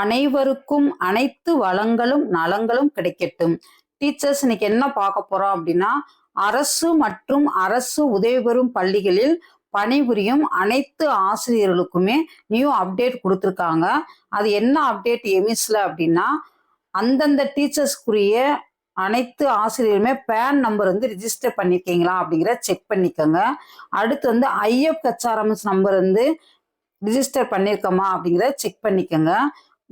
அனைவருக்கும் அனைத்து வளங்களும் நலங்களும் கிடைக்கட்டும். டீச்சர்ஸ் இன்னைக்கு என்ன பார்க்க போறோம் அப்படின்னா, அரசு மற்றும் அரசு உதவி பெறும் பள்ளிகளில் பணிபுரியும் அனைத்து ஆசிரியர்களுக்குமே நியூ அப்டேட் கொடுத்துருக்காங்க. அது என்ன அப்டேட் எமிஸ்ல அப்படின்னா, அந்தந்த டீச்சர்ஸ்க்குரிய அனைத்து ஆசிரியருமே பேன் நம்பர் வந்து ரிஜிஸ்டர் பண்ணிருக்கீங்களா அப்படிங்கிற செக் பண்ணிக்கோங்க. அடுத்து வந்து IFHRMS நம்பர் வந்து ரிஜிஸ்டர் பண்ணியிருக்கோமா அப்படிங்கிறத செக் பண்ணிக்கோங்க.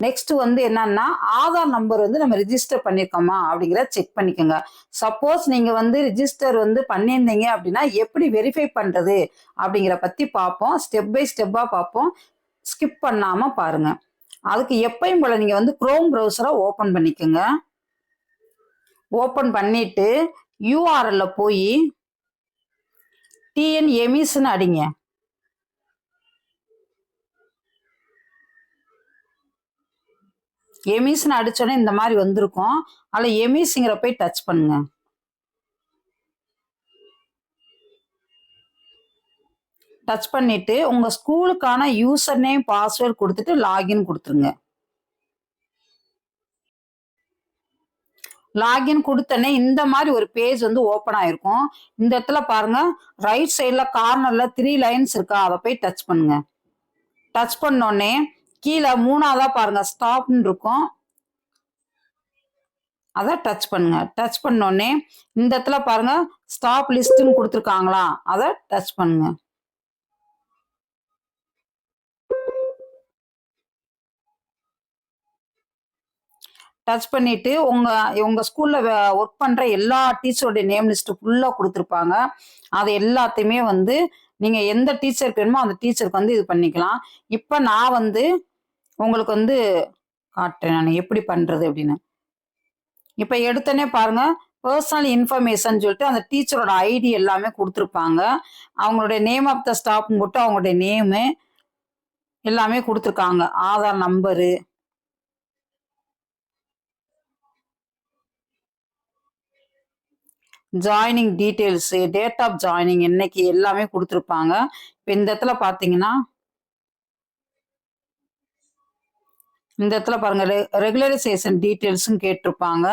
நெக்ஸ்ட் வந்து என்னன்னா, ஆதார் நம்பர் வந்து நம்ம ரிஜிஸ்டர் பண்ணிருக்கோமா அப்படிங்கிறத செக் பண்ணிக்கோங்க. சப்போஸ் நீங்க வந்து ரிஜிஸ்டர் வந்து பண்ணியிருந்தீங்க அப்படின்னா எப்படி வெரிஃபை பண்றது அப்படிங்கிற பத்தி பார்ப்போம். ஸ்டெப் பை ஸ்டெப்பா பார்ப்போம். ஸ்கிப் பண்ணாம பாருங்க. அதுக்கு எப்பயும் போல நீங்க வந்து குரோம் ப்ரௌசரை ஓபன் பண்ணிக்கோங்க. ஓபன் பண்ணிட்டு URL போய் TNEMIS அடிங்க. எமிஸ்ன்னு அடிச்சோன்னே இந்த மாதிரி வந்திருக்கும். அதில் எமிஸ்ங்கிற போய் டச் பண்ணுங்க. டச் பண்ணிட்டு உங்க ஸ்கூலுக்கான யூசர் நேம் பாஸ்வேர்ட் கொடுத்துட்டு லாகின் கொடுத்துருங்க. லாகின் கொடுத்தனே இந்த மாதிரி ஒரு பேஜ் வந்து ஓப்பன் ஆயிருக்கும். இந்த இடத்துல பாருங்க, ரைட் சைட்ல கார்னர்ல 3 லைன்ஸ் இருக்கா, அதை போய் டச் பண்ணுங்க. டச் பண்ணோடனே கீழே 3ஆவதா பாருங்க ஸ்டாப்னு இருக்கும், அதை டச் பண்ணுங்க. டச் பண்ணோடனே இந்த இடத்துல பாருங்க ஸ்டாப் லிஸ்ட்னு கொடுத்துருக்காங்களா, அதை டச் பண்ணுங்க. டச் பண்ணிட்டு உங்க ஸ்கூல்ல ஒர்க் பண்ற எல்லா டீச்சரோட நேம் லிஸ்ட் ஃபுல்லா கொடுத்துருப்பாங்க. அது எல்லாத்தையுமே வந்து நீங்க எந்த டீச்சருக்கு வேணுமோ அந்த டீச்சருக்கு வந்து இது பண்ணிக்கலாம். இப்ப நான் வந்து உங்களுக்கு வந்து காட்டுறேன் நான் எப்படி பண்றது அப்படின்னு. இப்ப எடுத்தனே பாருங்க, பர்சனல் இன்ஃபர்மேஷன் சொல்லிட்டு அந்த டீச்சரோட ஐடி எல்லாமே கொடுத்துருப்பாங்க. அவங்களுடைய நேம் ஆஃப் த ஸ்டாஃப் போட்டு அவங்களுடைய நேமு எல்லாமே கொடுத்துருக்காங்க. Aadhaar number, joining details, date of joining என்னைக்கு எல்லாமே கொடுத்துருப்பாங்க. இப்போ இந்த இடத்துல பார்த்தீங்கன்னா, இந்த இடத்துல பாருங்க ரெகுலரைசேஷன் டீட்டெயில்ஸும் கேட்டிருப்பாங்க.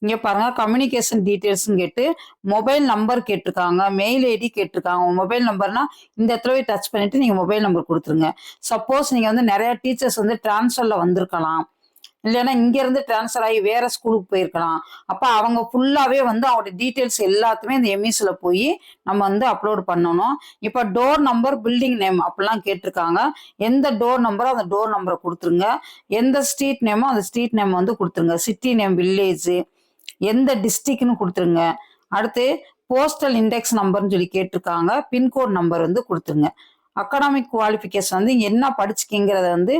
இங்க பாருங்க கம்யூனிகேஷன் டீட்டெயில்ஸ்னு கேட்டு மொபைல் நம்பர் கேட்டிருக்காங்க, மெயில் ஐடி கேட்டிருக்காங்க. மொபைல் நம்பர்னா இந்த இடத்துல டச் பண்ணிட்டு நீங்க மொபைல் நம்பர் கொடுத்துருங்க. சப்போஸ் நீங்க வந்து நிறைய டீச்சர்ஸ் வந்து டிரான்ஸ்ஃபர்ல வந்திருக்கலாம், இல்லைன்னா இங்க இருந்து டிரான்ஸ்ஃபர் ஆகி வேற ஸ்கூலுக்கு போயிருக்கலாம். அப்ப அவங்க ஃபுல்லாவே வந்து அவங்களோட டீட்டெயில்ஸ் எல்லாத்தையுமே இந்த எம்இஸ்ல போய் நம்ம வந்து அப்லோட் பண்ணணும். இப்ப டோர் நம்பர், பில்டிங் நேம் அப்படிலாம் கேட்டிருக்காங்க. எந்த டோர் நம்பரோ அந்த டோர் நம்பரை கொடுத்துருங்க. எந்த ஸ்ட்ரீட் நேமோ அந்த ஸ்ட்ரீட் நேம் வந்து கொடுத்துருங்க. சிட்டி நேம், வில்லேஜ், எந்த டிஸ்ட்ரிக்ட்னு கொடுத்துருங்க. அடுத்து போஸ்டல் இண்டெக்ஸ் நம்பர்னு சொல்லி கேட்டிருக்காங்க. பின்கோட் நம்பர் வந்து கொடுத்துருங்க. அகாடமிக் குவாலிஃபிகேஷன் வந்து என்ன படிச்சுக்கிங்கிறத வந்து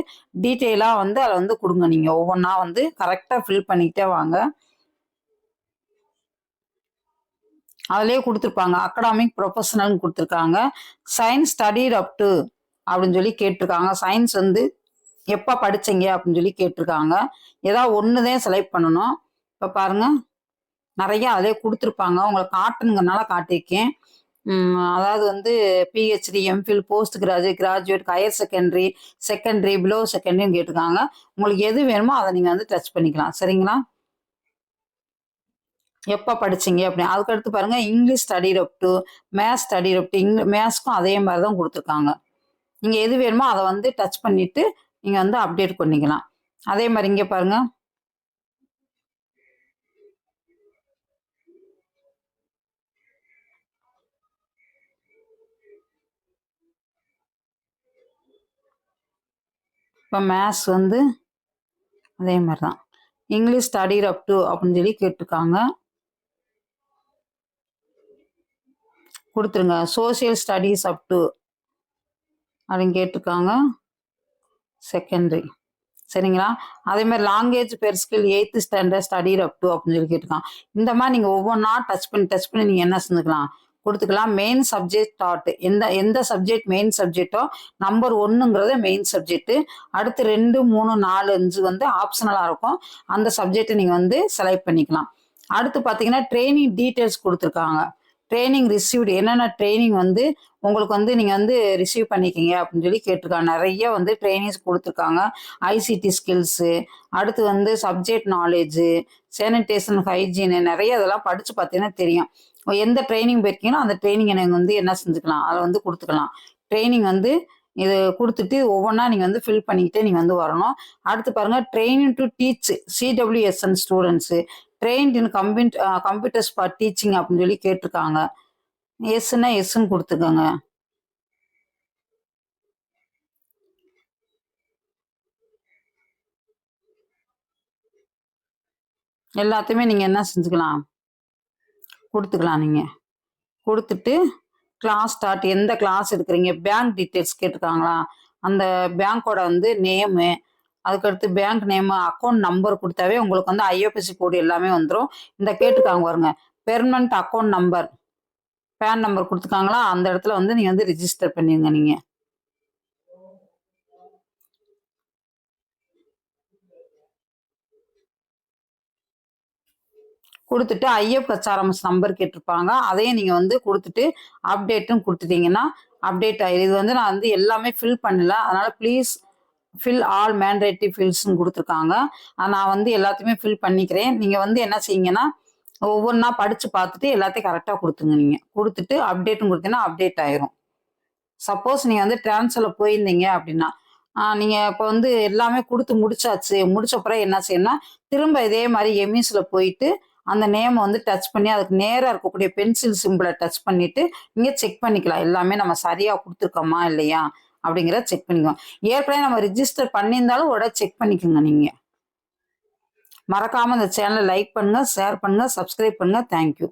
டீட்டெயிலாக வந்து அதை வந்து கொடுங்க. நீங்கள் ஒவ்வொன்றா வந்து கரெக்டாக ஃபில் பண்ணிக்கிட்டே வாங்க. அதிலே கொடுத்துருப்பாங்க அகாடமிக் ப்ரொஃபஷனல்னு கொடுத்துருக்காங்க. சயின்ஸ் ஸ்டடீட் அப் டு அப்படின்னு சொல்லி கேட்டிருக்காங்க. சயின்ஸ் வந்து எப்போ படிச்சீங்க அப்படின்னு சொல்லி கேட்டிருக்காங்க. ஏதாவது ஒன்று தான் செலக்ட் பண்ணணும். இப்போ பாருங்க நிறைய அதிலே கொடுத்துருப்பாங்க. உங்களை காட்டுனுங்கனால காட்டியிருக்கேன். அதாவது வந்து PhD, MPhil, post graduate, graduate, higher secondary, below செகண்டரியும் கேட்டிருக்காங்க. உங்களுக்கு எது வேணுமோ அதை நீங்கள் வந்து டச் பண்ணிக்கலாம். சரிங்களா? எப்போ படிச்சீங்க அப்படின்னு. அதுக்கடுத்து பாருங்க English studied up to, maths studied up to. மேத்ஸ்க்கும் அதே மாதிரி தான் கொடுத்துருக்காங்க. நீங்கள் எது வேணுமோ அதை வந்து டச் பண்ணிட்டு நீங்கள் வந்து அப்டேட் பண்ணிக்கலாம். அதே மாதிரி இங்கே பாருங்க, இப்போ மேத்ஸ் வந்து அதே மாதிரி தான் இங்கிலீஷ் ஸ்டடீட் அப் டு அப்படின்னு சொல்லி கேட்டிருக்காங்க. கொடுத்துருங்க. சோசியல் ஸ்டடீஸ் அப் டு அப்படின்னு கேட்டிருக்காங்க, செகண்டரி. சரிங்களா? அதே மாதிரி language per skill 8th standard studied up to அப்படின்னு சொல்லி கேட்டிருக்காங்க. இந்த மாதிரி நீங்கள் ஒவ்வொன்றா டச் பண்ணி நீங்கள் என்ன செஞ்சுக்கலாம், கொடுத்துக்கலாம். மெயின் சப்ஜெக்ட் டாட், எந்த சப்ஜெக்ட் மெயின் சப்ஜெக்டோ நம்பர் 1ங்கிறது மெயின் சப்ஜெக்ட். அடுத்து 2, 3, 4, 5 வந்து ஆப்ஷனலாக இருக்கும். அந்த சப்ஜெக்டை நீங்கள் வந்து செலக்ட் பண்ணிக்கலாம். அடுத்து பார்த்தீங்கன்னா ட்ரைனிங் டீட்டெயில்ஸ் கொடுத்துருக்காங்க. ட்ரைனிங் ரிசீவ்டு என்னென்ன ட்ரைனிங் வந்து உங்களுக்கு வந்து நீங்கள் வந்து ரிசீவ் பண்ணிக்கிங்க அப்படின்னு சொல்லி கேட்டிருக்காங்க. நிறைய வந்து ட்ரைனிங்ஸ் கொடுத்துருக்காங்க. ஐசிடி ஸ்கில்ஸு, அடுத்து வந்து சப்ஜெக்ட் நாலேஜு, சானிடேஷன், ஹைஜீனு, நிறைய அதெல்லாம் படித்து பார்த்தீங்கன்னா தெரியும். எந்த ட்ரைனிங் போயிருக்கீங்களோ அந்த ட்ரைனிங் எனக்கு வந்து என்ன செஞ்சுக்கலாம், அதை வந்து கொடுத்துக்கலாம். ட்ரைனிங் வந்து இது கொடுத்துட்டு ஒவ்வொன்றா நீங்கள் வந்து ஃபில் பண்ணிக்கிட்டே நீங்கள் வந்து வரணும். அடுத்து பாருங்கள், training to teach CWSN students, trained in computers for teaching அப்படின்னு சொல்லி கேட்டிருக்காங்க. எஸ்ன்னா எஸ்ன்னு கொடுத்துக்கோங்க. எல்லாத்தையுமே நீங்கள் என்ன செஞ்சுக்கலாம், கொடுத்துக்கலாம். நீங்கள் கொடுத்துட்டு கிளாஸ் ஸ்டார்ட், எந்த கிளாஸ் எடுக்கிறீங்க, பேங்க் டீட்டெயில்ஸ் கேட்டிருக்காங்களா, அந்த பேங்க்கோட வந்து நேமு, அதுக்கடுத்து பேங்க் நேமு, அக்கௌண்ட் நம்பர் கொடுத்தாவே உங்களுக்கு வந்து ஐஎஃப்எஸ்சி கோடு எல்லாமே வந்துடும். இந்த கேட்டிருக்காங்க பாருங்க, permanent account number, PAN number கொடுத்துருக்காங்களா, அந்த இடத்துல வந்து நீங்கள் வந்து ரிஜிஸ்டர் பண்ணிடுங்க. நீங்கள் கொடுத்துட்டு ஐஎஃப்எஸ்ஆர்எம்எஸ் நம்பர் கேட்டிருப்பாங்க, அதையும் நீங்கள் வந்து கொடுத்துட்டு அப்டேட்டும் கொடுத்துட்டீங்கன்னா அப்டேட் ஆயிடும். இது வந்து நான் வந்து எல்லாமே ஃபில் பண்ணல, அதனால் ப்ளீஸ் ஃபில் ஆல் மேண்டேட்டரி ஃபில்ஸ்ன்னு கொடுத்துருக்காங்க. நான் வந்து எல்லாத்தையுமே ஃபில் பண்ணிக்கிறேன். நீங்கள் வந்து என்ன செய்யுங்கன்னா ஒவ்வொன்றா படித்து பார்த்துட்டு எல்லாத்தையும் கரெக்டாக கொடுத்துங்க. நீங்கள் கொடுத்துட்டு அப்டேட்டும் கொடுத்தீங்கன்னா அப்டேட் ஆயிரும். சப்போஸ் நீங்கள் வந்து ட்ரான்ஸ்ஃபரில் போயிருந்தீங்க அப்படின்னா, நீங்கள் இப்போ வந்து எல்லாமே கொடுத்து முடிச்சாச்சு, முடிச்ச பிறகு என்ன செய்யணும்னா திரும்ப இதே மாதிரி எம்இஸில் போயிட்டு அந்த நேமை வந்து டச் பண்ணி அதுக்கு நேராக இருக்கக்கூடிய பென்சில் சிம்பிளை டச் பண்ணிவிட்டு நீங்கள் செக் பண்ணிக்கலாம், எல்லாமே நம்ம சரியாக கொடுத்துருக்கோமா இல்லையா அப்படிங்கிறத செக் பண்ணிக்குவோம். ஏற்கனவே நம்ம ரிஜிஸ்டர் பண்ணியிருந்தாலும் உடனே செக் பண்ணிக்கோங்க. நீங்கள் மறக்காமல் இந்த சேனலை லைக் பண்ணுங்கள், ஷேர் பண்ணுங்கள், சப்ஸ்கிரைப் பண்ணுங்கள். தேங்க்யூ.